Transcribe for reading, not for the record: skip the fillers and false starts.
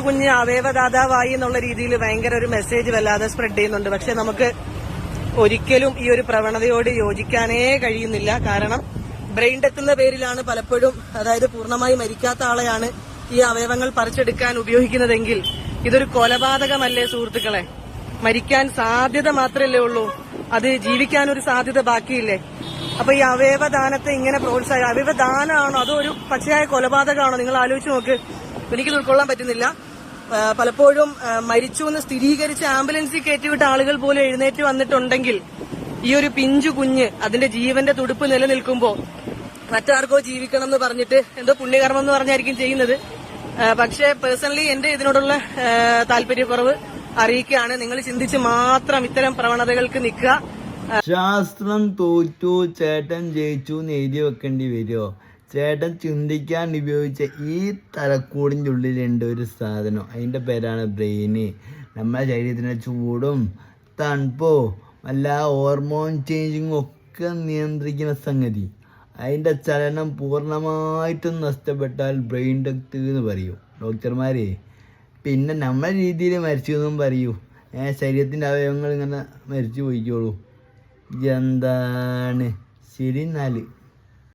കുഞ്ഞ് അവയവദാതാവായി എന്നുള്ള രീതിയിൽ ഭയങ്കര ഒരു മെസ്സേജ് വല്ലാതെ സ്പ്രെഡ് ചെയ്യുന്നുണ്ട്. പക്ഷെ നമുക്ക് ഒരിക്കലും ഈ ഒരു പ്രവണതയോട് യോജിക്കാനേ കഴിയുന്നില്ല. കാരണം ബ്രെയിൻ ഡെത്ത് എന്ന പേരിലാണ് പലപ്പോഴും, അതായത് പൂർണ്ണമായി മരിക്കാത്ത ആളെയാണ് ഈ അവയവങ്ങൾ പറിച്ചെടുക്കാൻ ഉപയോഗിക്കുന്നതെങ്കിൽ ഇതൊരു കൊലപാതകമല്ലേ സുഹൃത്തുക്കളെ? മരിക്കാൻ സാധ്യത മാത്രമല്ലേ ഉള്ളൂ, അത് ജീവിക്കാനൊരു സാധ്യത ബാക്കിയില്ലേ? അപ്പൊ ഈ അവയവദാനത്തെ ഇങ്ങനെ അവയവദാനമാണോ അതോ ഒരു പച്ചയായ കൊലപാതകമാണോ? നിങ്ങൾ ആലോചിച്ച് നോക്ക്. എനിക്കിത് ഉൾക്കൊള്ളാൻ പറ്റുന്നില്ല. പലപ്പോഴും മരിച്ചു എന്ന് സ്ഥിരീകരിച്ച് ആംബുലൻസിൽ കയറ്റിവിട്ട ആളുകൾ പോലും എഴുന്നേറ്റ് വന്നിട്ടുണ്ടെങ്കിൽ ഈ ഒരു പിഞ്ചു കുഞ്ഞ് അതിന്റെ ജീവന്റെ തുടിപ്പ് നിലനിൽക്കുമ്പോ മറ്റാർക്കോ ജീവിക്കണം എന്ന് പറഞ്ഞിട്ട് എന്തോ പുണ്യകർമ്മം എന്ന് പറഞ്ഞായിരിക്കും ചെയ്യുന്നത്. പക്ഷെ പേഴ്സണലി എന്റെ ഇതിനോടുള്ള താല്പര്യക്കുറവ് അറിയിക്കുകയാണ്. നിങ്ങൾ ചിന്തിച്ച് മാത്രം ഇത്തരം പ്രവണതകൾക്ക് നിൽക്കുക. ശാസ്ത്രം തോറ്റു ചേട്ടൻ ജയിച്ചു എന്ന് എഴുതി വെക്കേണ്ടി വരുമോ? ചേട്ടൻ ചിന്തിക്കാൻ ഉപയോഗിച്ച ഈ തലക്കൂടിൻ്റെ ഉള്ളിലുണ്ട് ഒരു സാധനം, അതിൻ്റെ പേരാണ് ബ്രെയിന്. നമ്മുടെ ശരീരത്തിൻ്റെ ചൂടും തണുപ്പോ അല്ല ഹോർമോൺ ചേഞ്ചിങ്ങും ഒക്കെ നിയന്ത്രിക്കുന്ന സംഗതി. അതിൻ്റെ ചലനം പൂർണ്ണമായിട്ടും നഷ്ടപ്പെട്ടാൽ ബ്രെയിൻ ഡെത്ത് എന്ന് പറയൂ ഡോക്ടർമാരെ. പിന്നെ നമ്മുടെ രീതിയിൽ മരിച്ചു എന്നും പറയൂ. ശരീരത്തിൻ്റെ അവയവങ്ങൾ ഇങ്ങനെ മരിച്ചു പോയിക്കോളൂ. എന്താണ് ശരി? 4